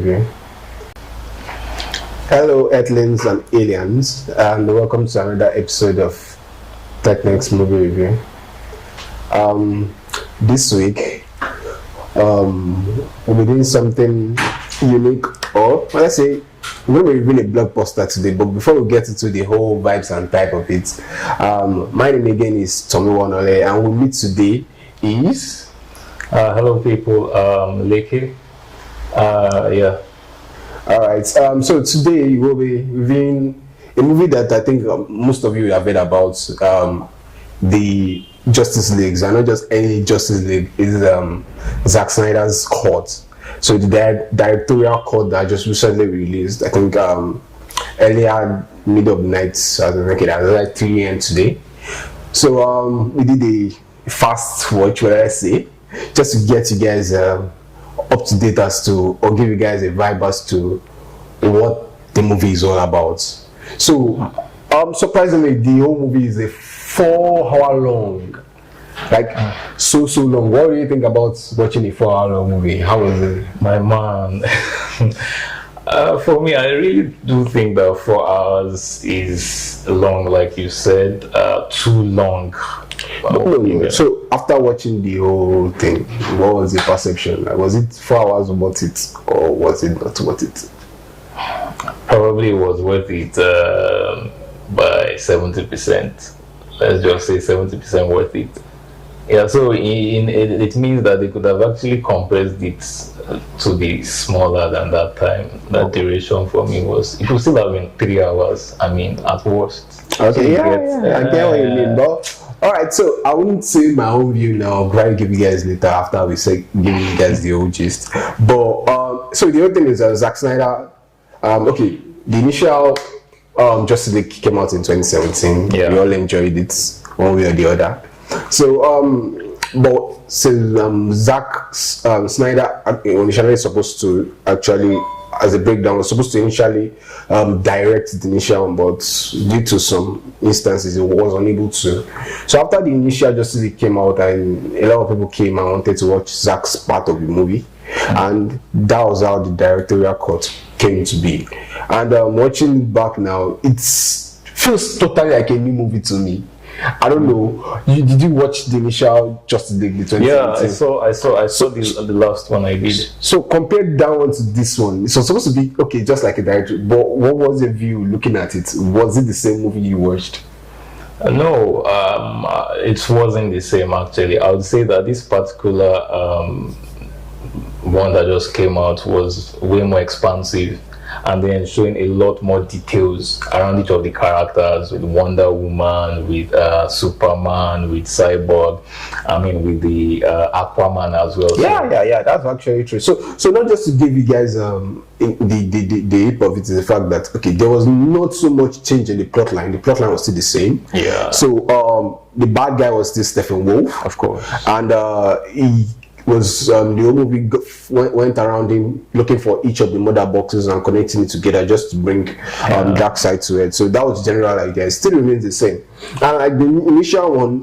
review. Hello, Earthlings and aliens, and welcome to another episode of Technext movie review. This week, we'll be doing something unique, or let's say we're going to be reviewing a blockbuster today. But before we get into the whole vibes and type of it, my name again is Tomiwa and Leke, and we meet today is hello people, Leke. Yeah. Alright, so today we'll be reviewing a movie that I think most of you have heard about, the Justice League, and not just any Justice League, is Zack Snyder's cut. So the directorial cut that just recently released, I think earlier middle of the night, I was like 3 a.m. today. So we did a fast watch, what I say, just to get you guys up to date as to, or give you guys a vibe as to what the movie is all about. So surprisingly, the whole movie is a 4-hour long, like so long. What do you think about watching a 4-hour long movie? How was it? My man. For me, I really do think that 4 hours is long, like you said, too long. So after watching the whole thing, what was the perception? Like, was it 4 hours worth it, or was it not worth it? Probably was worth it by 70%. Let's just say 70% worth it. Yeah, so it means that they could have actually compressed it to be smaller than that time. That duration for me was, it could still have been 3 hours, I mean, at worst. Okay, so I get what you mean, but alright, so I wouldn't say my own view now. I'll probably give you guys later after we say giving you guys the whole gist. But so the other thing is Zack Snyder. Okay, the initial Justice League came out in 2017. Yeah. We all enjoyed it one way or the other. So but so Zack Snyder initially supposed to actually, as a breakdown, was supposed to initially direct the initial one, but due to some instances it was unable to. So after the initial Justice League came out, and a lot of people came and wanted to watch Zack's part of the movie, and that was how the directorial cut came to be. And watching it back now, it feels totally like a new movie to me. I don't know. Did you watch the initial Justice League, the 2017? Yeah, I saw the last one I did. So compare that one to this one. It was supposed to be okay, just like a director. But what was your view looking at it? Was it the same movie you watched? No, it wasn't the same actually. I would say that this particular one that just came out was way more expansive, and then showing a lot more details around each of the characters, with Wonder Woman, with Superman, with Cyborg, I mean with the Aquaman as well. Yeah, that's actually true. So not just to give you guys the hip of it is the fact that okay, there was not so much change in the plotline. The plotline was still the same. Yeah. So the bad guy was still Stephen Wolf, of course, and he was the whole movie went around him looking for each of the mother boxes and connecting it together just to bring dark side to it. So that was the general idea. It still remains the same. And like the initial one,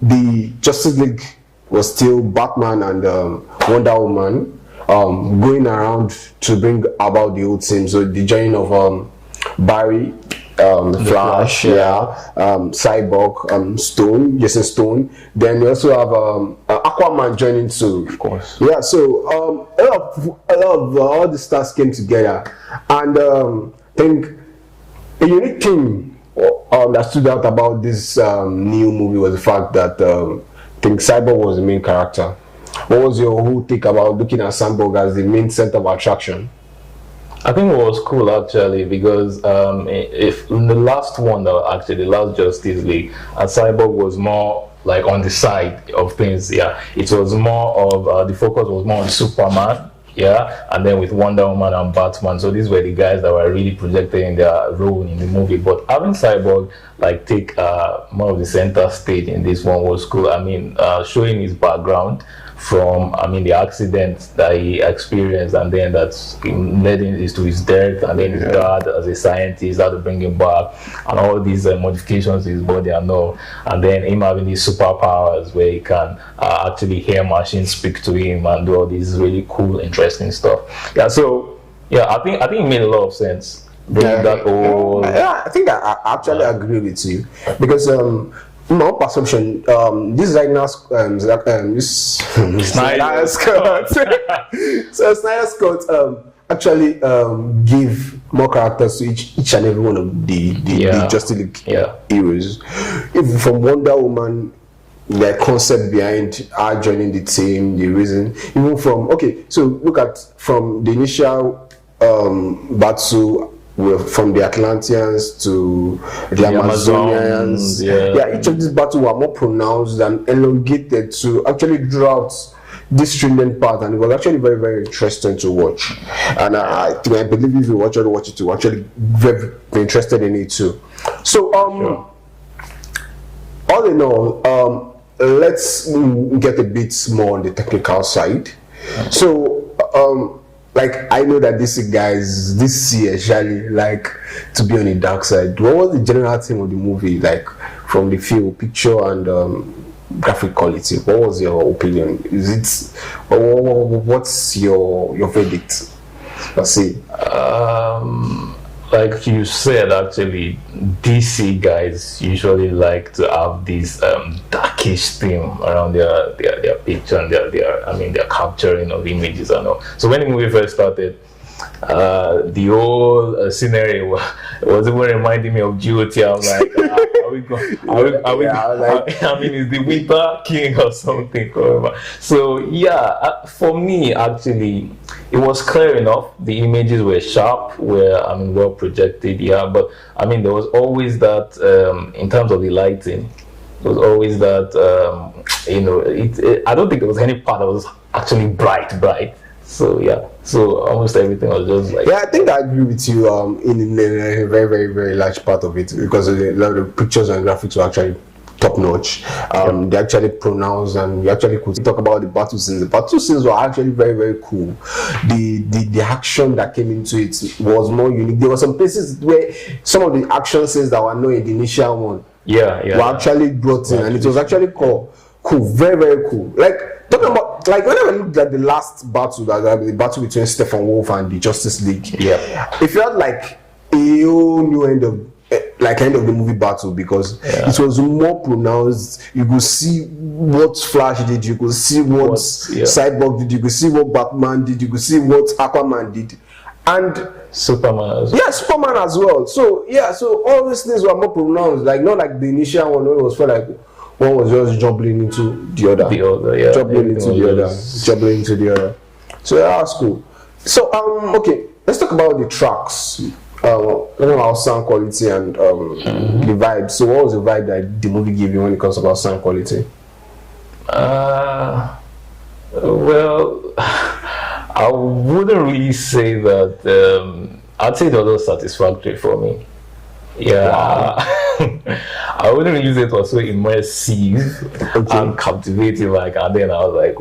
the Justice League was still Batman and Wonder Woman going around to bring about the old team. So the joining of Barry, Flash, Cyborg, Jason Stone. Then we also have Aquaman joining too. Of course. Yeah. So a lot of all the stars came together, and I think a unique thing that stood out about this new movie was the fact that I think Cyborg was the main character. What was your whole take about looking at Cyborg as the main center of attraction? I think it was cool actually, because if in the last one, actually the last Justice League, Cyborg was more like on the side of things. Yeah, it was more of the focus was more on Superman. Yeah, and then with Wonder Woman and Batman. So these were the guys that were really projected in their role in the movie. But having Cyborg like take more of the center stage in this one was cool. I mean, showing his background from, I mean, the accident that he experienced, and then that's led into his death, and then his dad as a scientist had to bring him back, and all these modifications to his body and all, and then him having these superpowers where he can actually hear machines speak to him and do all these really cool, interesting stuff. Yeah, so yeah, I think it made a lot of sense. That whole... I think I actually agree with you, because my own perception, this right now, this Snyder Scott. So Snyder Scott actually give more characters to each and every one of the Justice League heroes. Even from Wonder Woman, the concept behind her joining the team, the reason, even from so look at from the initial battle. From the Atlanteans to the Amazonians, each of these battles were more pronounced and elongated to actually draw out this stringent part, and it was actually very, very interesting to watch. And I believe if you actually watch it, you actually very interested in it too. So, all in all, let's get a bit more on the technical side. So, like, I know that this actually like to be on the dark side. What was the general theme of the movie, like from the film, picture, and graphic quality? What was your opinion? Is it what's your verdict? Let's see. Like you said, actually, DC guys usually like to have this darkish theme around their picture and their capturing of images and all. So when the movie first started, the whole scenery was even reminding me of GOT. I'm like, I mean, is the Winter King or something? So yeah, for me, actually, it was clear enough. The images were sharp, well projected. Yeah, but I mean, there was always that in terms of the lighting. There was always that I don't think there was any part that was actually bright. So yeah, so almost everything was just like... I think I agree with you in a very, very, very large part of it, because a lot of the pictures and graphics were actually top notch. They actually pronounced, and we actually could talk about the battle scenes. The battle scenes were actually very, very cool. The action that came into it was more unique. There were some places where some of the action scenes that were not in the initial one were actually brought in, and it was actually cool, very, very cool. Like, talking about, like, whenever I looked at the last battle, the battle between Steppenwolf and the Justice League, it felt like a whole new end of the movie battle, because it was more pronounced. You could see what Flash did, you could see what Cyborg did, you could see what Batman did, you could see what Aquaman did, and Superman as well. Superman as well. So so all these things were more pronounced, like not like the initial one where it was felt like one was just jumbling into the other. Jumbling into the other. So that's cool. So let's talk about the tracks. Our sound quality and the vibe. So what was the vibe that the movie gave you when it comes about sound quality? Well, I wouldn't really say that. I'd say it was satisfactory for me. I wouldn't really say it was so immersive and captivating, and then I was like,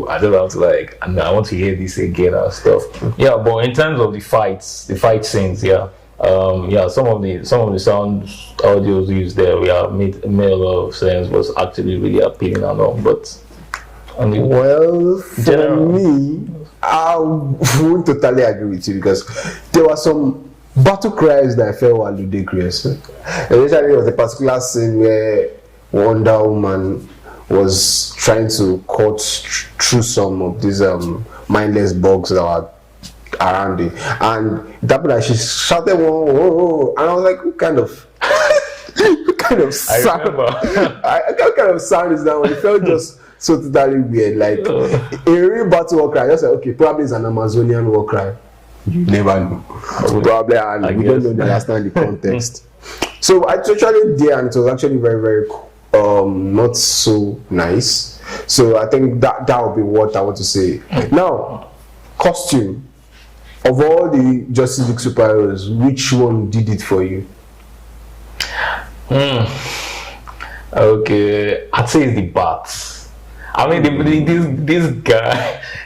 I don't have to I want to hear this again and stuff. But in terms of the fight scenes, some of the sound audios used there, made a lot of sense, was actually really appealing and all. But for me, I won't totally agree with you, because there were some battle cries that I felt were ludicrous. Especially there was a particular scene where Wonder Woman was trying to cut through some of these mindless bugs that were around it, and that she shouted "whoa," and I was like, what kind of sound? What kind of sound is that one? It felt just so totally weird, like a real battle war cry. I just said, okay, probably it's an Amazonian war cry. You never know. Probably, and we don't understand the context. So I actually did, and it was actually very, very not so nice. So I think that would be what I want to say. Now, costume. Of all the Justice League superheroes, which one did it for you? Okay, I'd say it's the Bats. I mean,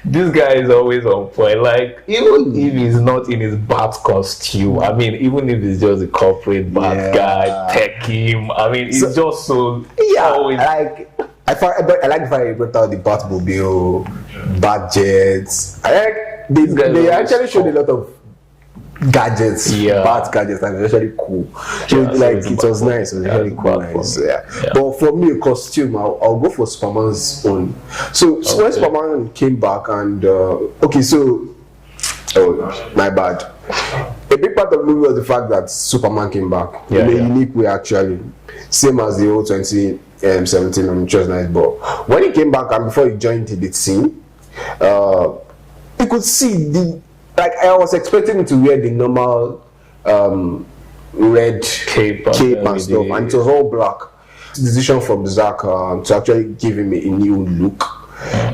this guy is always on point. Like, even if he's not in his bat costume, I mean, even if he's just a corporate bat guy, tech him. I mean, it's just so always. I like the fact he brought out the Batmobile, bat jets. I like they actually showed a lot of gadgets, bat gadgets, and it was actually cool. It was nice. It was really cool. Nice. But for me, a costume, I'll go for Superman's own. So when Superman came back, and my bad. A big part of the movie was the fact that Superman came back in a unique way, actually, same as the old 2017, which was nice. But when he came back and before he joined the scene, you could see I was expecting him to wear the normal red cape and stuff, and it was all black. Decision from Zack to actually give him a new look.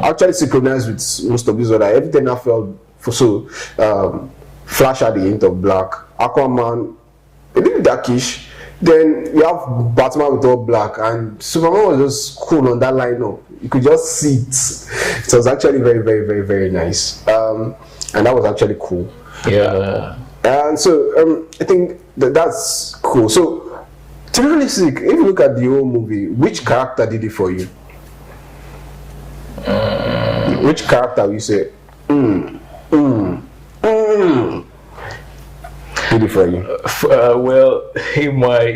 Actually synchronized with most of these other. Everything I felt Flash had the hint of black. Aquaman a little darkish. Then you have Batman with all black, and Superman was just cool on that lineup. You could just see it. It was actually very, very, very, very nice. And that was actually cool. Yeah. And so I think that's cool. So to be realistic, if you look at the whole movie, which character did it for you? Which character will you say? Did it for you? Well, it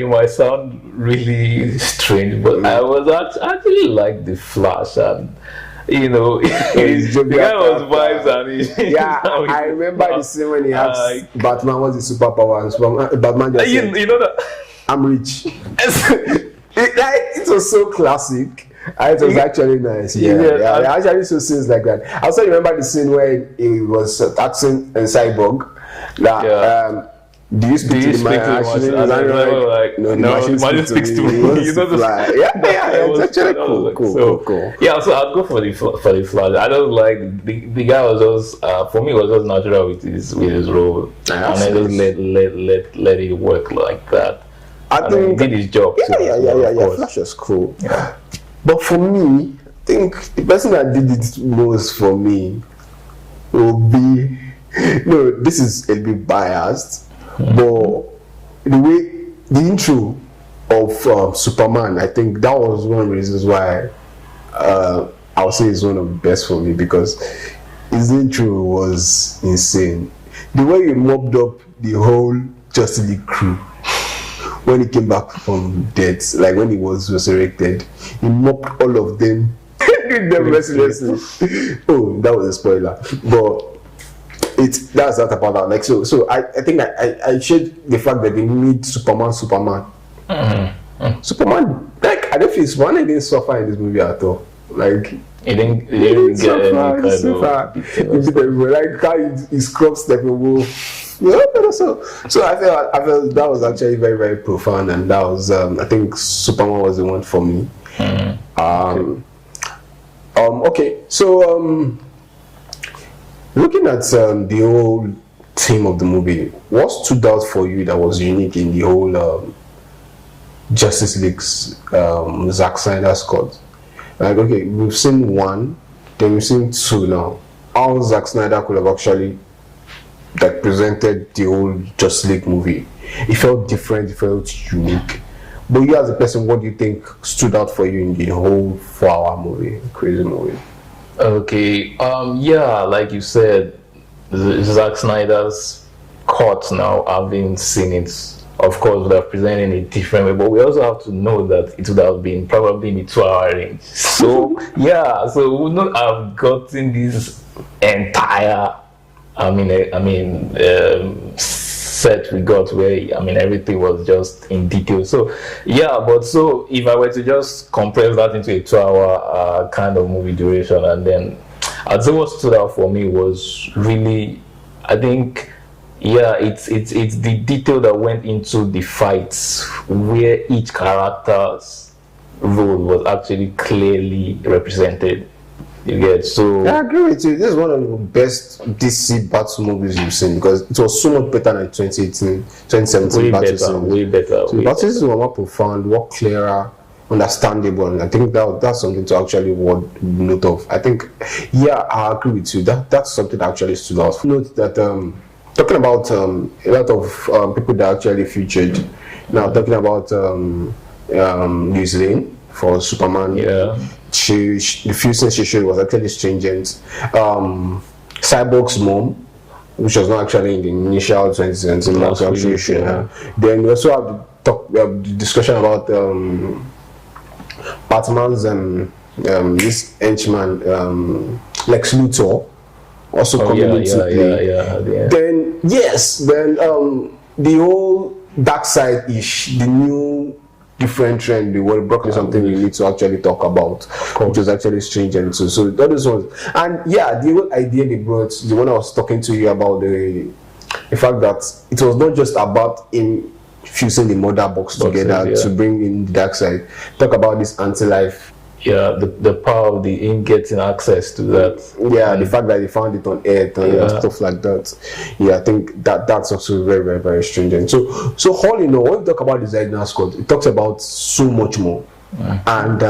might sound really strange, but I was actually like the Flash, and the guy was vibes, and I remember the scene when he asked Batman what's his superpower, and Batman just said, you know that I'm rich. It was so classic. It was actually nice. I actually saw scenes like that. I also remember the scene where he was asking a cyborg that do you speak to the machine? No, the machine speaks to me. It's actually cool. Yeah, so I'd go for the Flash. I don't like the guy was just for me was just natural with his role, and I just let it work like that. I think he did his job. Flash was cool. Yeah. But for me, I think the person that did it most for me will be this is a bit biased. But the intro of Superman, I think that was one of the reasons why I would say it's one of the best for me, because his intro was insane. The way he mopped up the whole Justice League crew when he came back from death, like when he was resurrected, he mopped all of them, did them mercilessly. Oh, that was a spoiler, but. That's not about that. Like so I think I shared the fact that they need Superman. Superman, like I don't feel Superman didn't suffer in this movie at all. Like he didn't get any kind of like how he scrubs like a wolf. So I felt that was actually very, very profound, and that was I think Superman was the one for me. Okay, so looking at the whole theme of the movie, what stood out for you that was unique in the whole Justice League's Zack Snyder's cut? Like, okay, we've seen one, then we've seen two now. How Zack Snyder could have actually presented the whole Justice League movie. It felt different, it felt unique. But you as a person, what do you think stood out for you in the whole 4-hour movie, crazy movie? Okay, like you said, Zack Snyder's cut now, having seen it, of course, would have presented in a different way, but we also have to know that it would have been probably in the 2-hour range. So, so we would not have gotten this entire, set we got where, everything was just in detail. So, so if I were to just compress that into a 2-hour kind of movie duration, and then I'd say what stood out for me was really, I think, it's the detail that went into the fights where each character's role was actually clearly represented. You get so. I agree with you. This is one of the best DC battle movies you've seen, because it was so much better than 2018, 2017 battle scenes. Way better. So the battles were more profound, more clearer. understandable, and I think that's something to actually note of. I think, yeah, I agree with you. That's something that actually stood out. Note that talking about a lot of people that actually featured. Now talking about Lois Lane for Superman. Yeah. The few scenes she showed was actually stringent. Cyborg's mom, which was not actually in the initial 2017 Last release. yeah. Then we also have the discussion about Batman's this henchman Lex Luthor also coming into play. Yeah. Then the whole dark side ish, the new different trend, the world broken something we need to actually talk about, which was actually strange and so that is one. And yeah, the whole idea they brought, the one I was talking to you about, the fact that it was not just about in fusing the mother box together to bring in the dark side. Talk about this anti-life. Yeah, the power of the in getting access to that. Yeah, the fact that they found it on Earth and stuff like that. Yeah, I think that's also very, very, very stringent. So all in all, when we talk about the Snyder Cut, it talks about so much more. And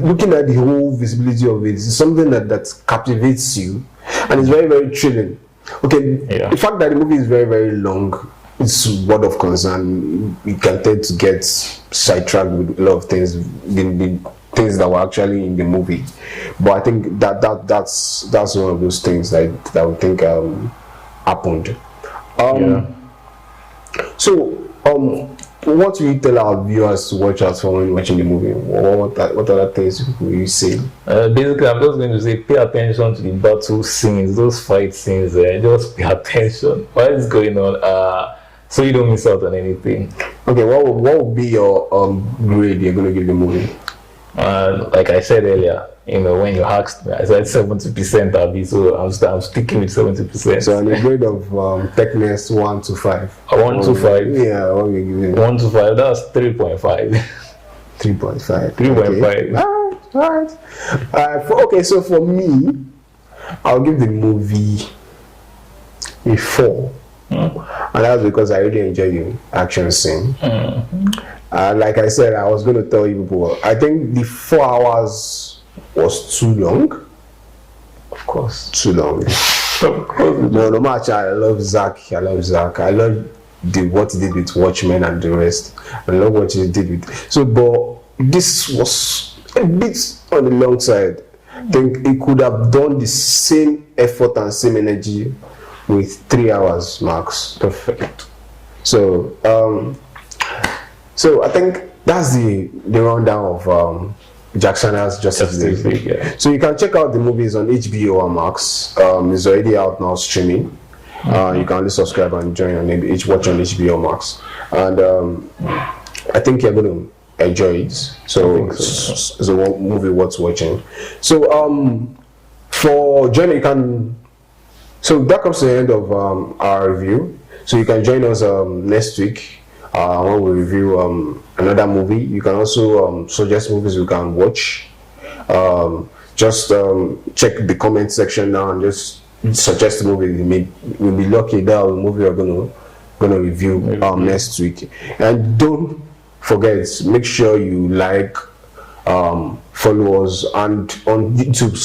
looking at the whole visibility of it is something that captivates you, and it's very, very thrilling. Okay, the fact that the movie is very, very long, it's word of concern. We can tend to get sidetracked with a lot of things, the things that were actually in the movie. But I think that's one of those things that we think happened. So what will you tell our viewers to watch out for when watching the movie? What other things will you say? Basically, I'm just going to say pay attention to the battle scenes, those fight scenes. Just pay attention. What is going on? So you don't miss out on anything. Okay, what would be your grade you're going to give the movie? Like I said earlier, when you asked me, I said 70%, Abby, so I'm sticking with 70%. So on a grade of Technext 1 to 5. 1 to 5. Yeah, what will you give it? 1 to 5. That's 3.5. 3.5. 3.5. Alright. Okay, so for me, I'll give the movie a 4. And that's because I really enjoy the action scene. Like I said, I was going to tell you people, I think the 4 hours was too long. Of course. Too long. No matter, I love Zack. I love what he did with Watchmen and the rest. I love what he did with. So, but this was a bit on the long side. I think he could have done the same effort and same energy with 3 hours max. Perfect. So I think that's the rundown of Zack Snyder's Justice League. Yeah. So you can check out the movies on HBO and Max. It's already out now streaming. You can only subscribe and join on watch on HBO Max, and I think you're going to enjoy it. So it's a movie worth watching. So for joining, you can. So that comes to the end of our review. So you can join us next week when we review another movie. You can also suggest movies you can watch. Just check the comment section now and just suggest a movie. We'll be lucky that the movie we're gonna review next week. And don't forget, make sure you like, follow us, and on YouTube.